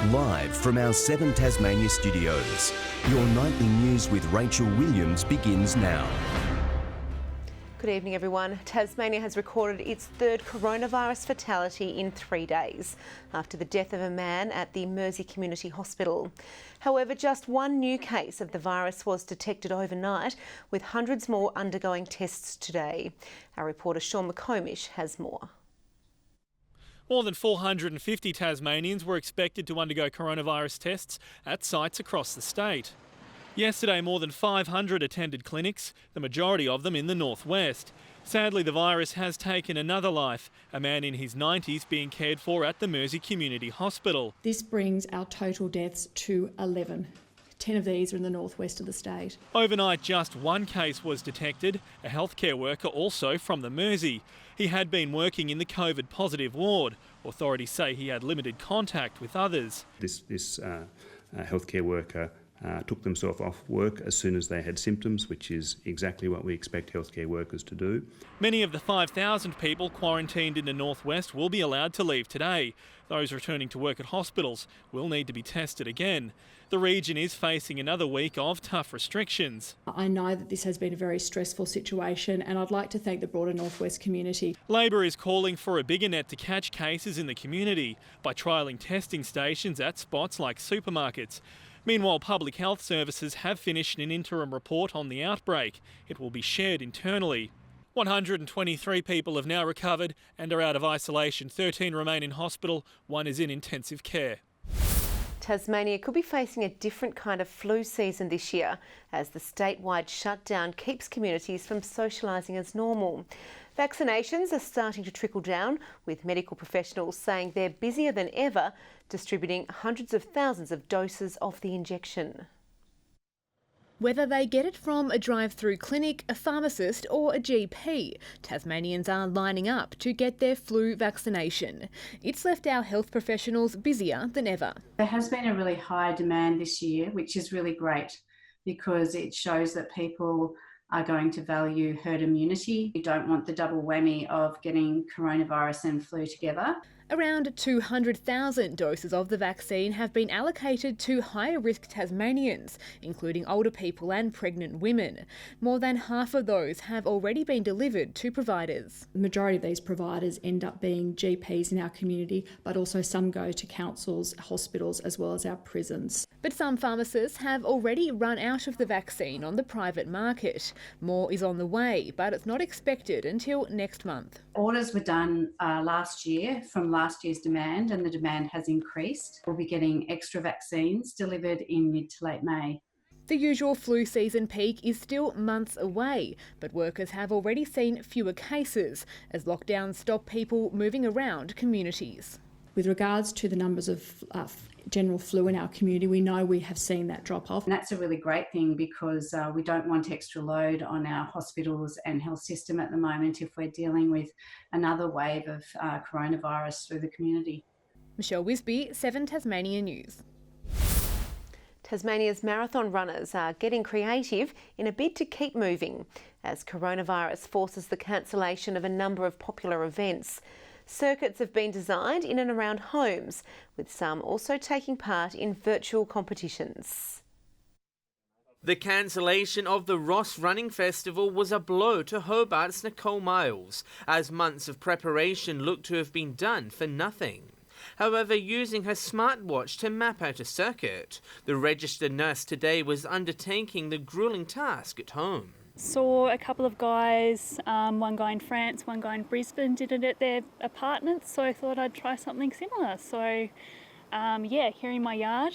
Live from our 7 Tasmania studios, your nightly news with Rachel Williams begins now. Good evening, everyone. Tasmania has recorded its third coronavirus fatality in 3 days after the death of a man at the Mersey Community Hospital. However, just one new case of the virus was detected overnight, with hundreds more undergoing tests today. Our reporter Sean McComish has more. More than 450 Tasmanians were expected to undergo coronavirus tests at sites across the state. Yesterday, more than 500 attended clinics, the majority of them in the northwest. Sadly, the virus has taken another life, a man in his 90s being cared for at the Mersey Community Hospital. This brings our total deaths to 11. 10 of these are in the northwest of the state. Overnight, just one case was detected, a healthcare worker also from the Mersey. He had been working in the COVID positive ward. Authorities say he had limited contact with others. This healthcare worker took themselves off work as soon as they had symptoms, which is exactly what we expect healthcare workers to do. Many of the 5,000 people quarantined in the northwest will be allowed to leave today. Those returning to work at hospitals will need to be tested again. The region is facing another week of tough restrictions. I know that this has been a very stressful situation, and I'd like to thank the broader northwest community. Labor is calling for a bigger net to catch cases in the community by trialling testing stations at spots like supermarkets. Meanwhile, Public Health Services have finished an interim report on the outbreak. It will be shared internally. 123 people have now recovered and are out of isolation. 13 remain in hospital, 1 is in intensive care. Tasmania could be facing a different kind of flu season this year as the statewide shutdown keeps communities from socialising as normal. Vaccinations are starting to trickle down, with medical professionals saying they're busier than ever distributing hundreds of thousands of doses of the injection. Whether they get it from a drive-through clinic, a pharmacist or a GP, Tasmanians are lining up to get their flu vaccination. It's left our health professionals busier than ever. There has been a really high demand this year, which is really great because it shows that people are going to value herd immunity. You don't want the double whammy of getting coronavirus and flu together. Around 200,000 doses of the vaccine have been allocated to higher-risk Tasmanians, including older people and pregnant women. More than half of those have already been delivered to providers. The majority of these providers end up being GPs in our community, but also some go to councils, hospitals, as well as our prisons. But some pharmacists have already run out of the vaccine on the private market. More is on the way, but it's not expected until next month. Orders were done last year from last year's demand, and the demand has increased. We'll be getting extra vaccines delivered in mid to late May. The usual flu season peak is still months away, but workers have already seen fewer cases as lockdowns stop people moving around communities. With regards to the numbers of general flu in our community, we know we have seen that drop off. And that's a really great thing because we don't want extra load on our hospitals and health system at the moment if we're dealing with another wave of coronavirus through the community. Michelle Wisby, 7 Tasmania News. Tasmania's marathon runners are getting creative in a bid to keep moving as coronavirus forces the cancellation of a number of popular events. Circuits have been designed in and around homes, with some also taking part in virtual competitions. The cancellation of the Ross Running Festival was a blow to Hobart's Nicole Miles, as months of preparation looked to have been done for nothing. However, using her smartwatch to map out a circuit, the registered nurse today was undertaking the gruelling task at home. Saw a couple of guys, one guy in France, one guy in Brisbane, did it at their apartments, so I thought I'd try something similar. So, here in my yard.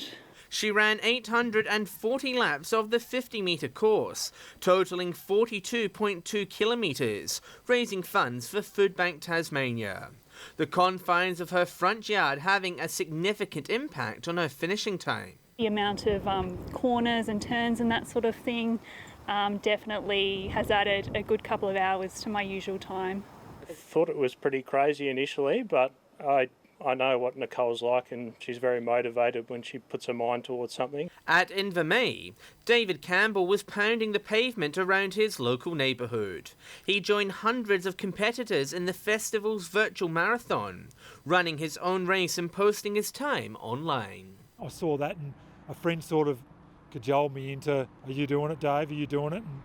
She ran 840 laps of the 50-metre course, totalling 42.2 kilometres, raising funds for Food Bank Tasmania. The confines of her front yard having a significant impact on her finishing time. The amount of corners and turns and that sort of thing definitely has added a good couple of hours to my usual time. I thought it was pretty crazy initially, but I I know what Nicole's like, and she's very motivated when she puts her mind towards something. At Invermay, David Campbell was pounding the pavement around his local neighbourhood. He joined hundreds of competitors in the festival's virtual marathon, running his own race and posting his time online. I saw that and a friend sort of cajoled me into, "Are you doing it, Dave? Are you doing it?" And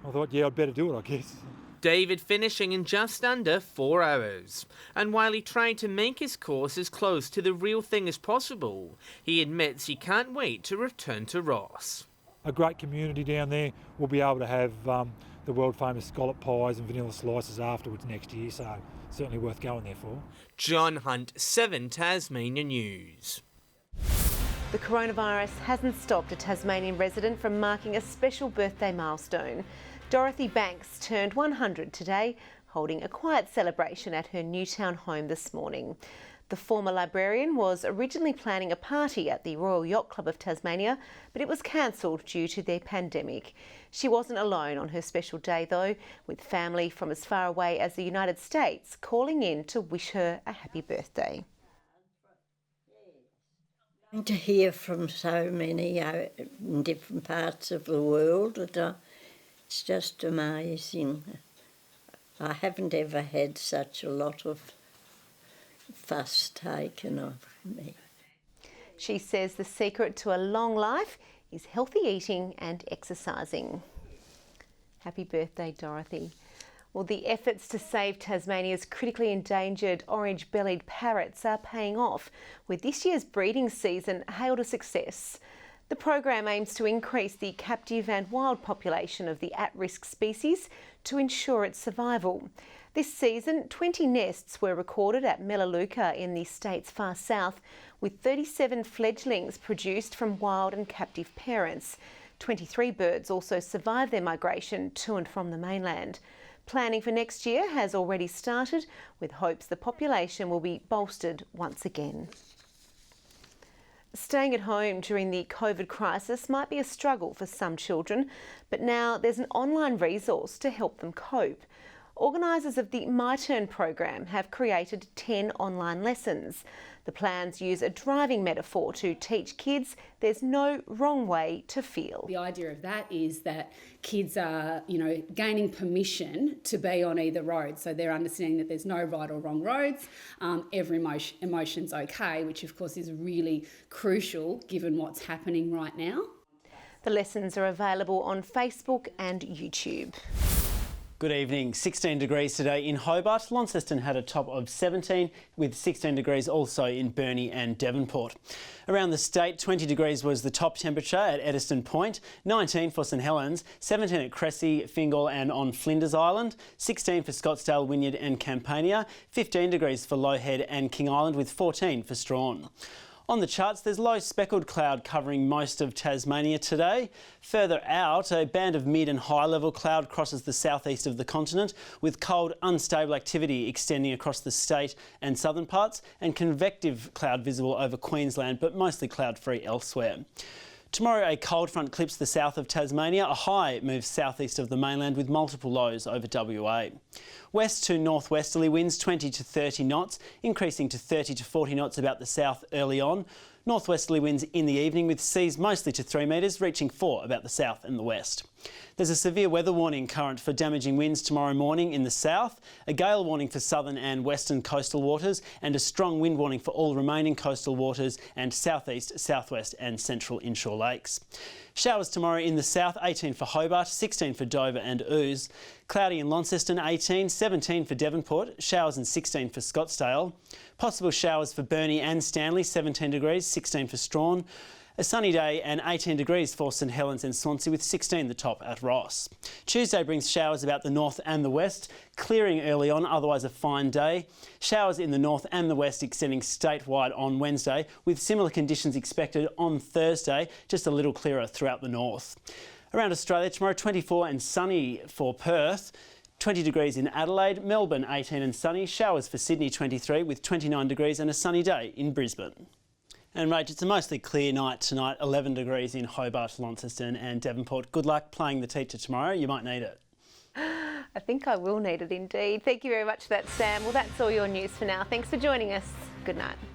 I thought, yeah, I'd better do it, I guess. David finishing in just under 4 hours. And while he tried to make his course as close to the real thing as possible, he admits he can't wait to return to Ross. A great community down there. We'll be able to have the world famous scallop pies and vanilla slices afterwards next year, so certainly worth going there for. John Hunt, 7 Tasmania News. The coronavirus hasn't stopped a Tasmanian resident from marking a special birthday milestone. Dorothy Banks turned 100 today, holding a quiet celebration at her Newtown home this morning. The former librarian was originally planning a party at the Royal Yacht Club of Tasmania, but it was cancelled due to the pandemic. She wasn't alone on her special day though, with family from as far away as the United States calling in to wish her a happy birthday. To hear from so many in different parts of the world, it's just amazing. I haven't ever had such a lot of fuss taken of me. She says the secret to a long life is healthy eating and exercising. Happy birthday, Dorothy. Well, the efforts to save Tasmania's critically endangered orange-bellied parrots are paying off, with this year's breeding season hailed a success. The program aims to increase the captive and wild population of the at-risk species to ensure its survival. This season, 20 nests were recorded at Melaleuca in the state's far south, with 37 fledglings produced from wild and captive parents. 23 birds also survived their migration to and from the mainland. Planning for next year has already started, with hopes the population will be bolstered once again. Staying at home during the COVID crisis might be a struggle for some children, but now there's an online resource to help them cope. Organisers of the My Turn program have created 10 online lessons. The plans use a driving metaphor to teach kids there's no wrong way to feel. The idea of that is that kids are, gaining permission to be on either road. So they're understanding that there's no right or wrong roads. Every emotion's okay, which of course is really crucial given what's happening right now. The lessons are available on Facebook and YouTube. Good evening. 16 degrees today in Hobart. Launceston had a top of 17, with 16 degrees also in Burnie and Devonport. Around the state, 20 degrees was the top temperature at Eddystone Point, 19 for St Helens, 17 at Cressy, Fingal and on Flinders Island, 16 for Scottsdale, Wynyard and Campania, 15 degrees for Low Head and King Island, with 14 for Strawn. On the charts, there's low speckled cloud covering most of Tasmania today. Further out, a band of mid and high level cloud crosses the southeast of the continent, with cold, unstable activity extending across the state and southern parts, and convective cloud visible over Queensland, but mostly cloud free elsewhere. Tomorrow, a cold front clips the south of Tasmania. A high moves southeast of the mainland with multiple lows over WA. West to northwesterly winds 20 to 30 knots, increasing to 30 to 40 knots about the south early on. Northwesterly winds in the evening with seas mostly to 3 metres, reaching 4 about the south and the west. There's a severe weather warning current for damaging winds tomorrow morning in the south, a gale warning for southern and western coastal waters, and a strong wind warning for all remaining coastal waters and southeast, southwest and central inshore lakes. Showers tomorrow in the south, 18 for Hobart, 16 for Dover and Ouse. Cloudy in Launceston, 18, 17 for Devonport, showers and 16 for Scottsdale. Possible showers for Burnie and Stanley, 17 degrees, 16 for Strawn. A sunny day and 18 degrees for St Helens and Swansea, with 16 the top at Ross. Tuesday brings showers about the north and the west, clearing early on, otherwise a fine day. Showers in the north and the west extending statewide on Wednesday, with similar conditions expected on Thursday, just a little clearer throughout the north. Around Australia tomorrow, 24 and sunny for Perth. 20 degrees in Adelaide, Melbourne 18 and sunny, showers for Sydney 23 with 29 degrees and a sunny day in Brisbane. And Rach, it's a mostly clear night tonight, 11 degrees in Hobart, Launceston and Devonport. Good luck playing the teacher tomorrow, you might need it. I think I will need it indeed. Thank you very much for that, Sam. Well, that's all your news for now. Thanks for joining us. Good night.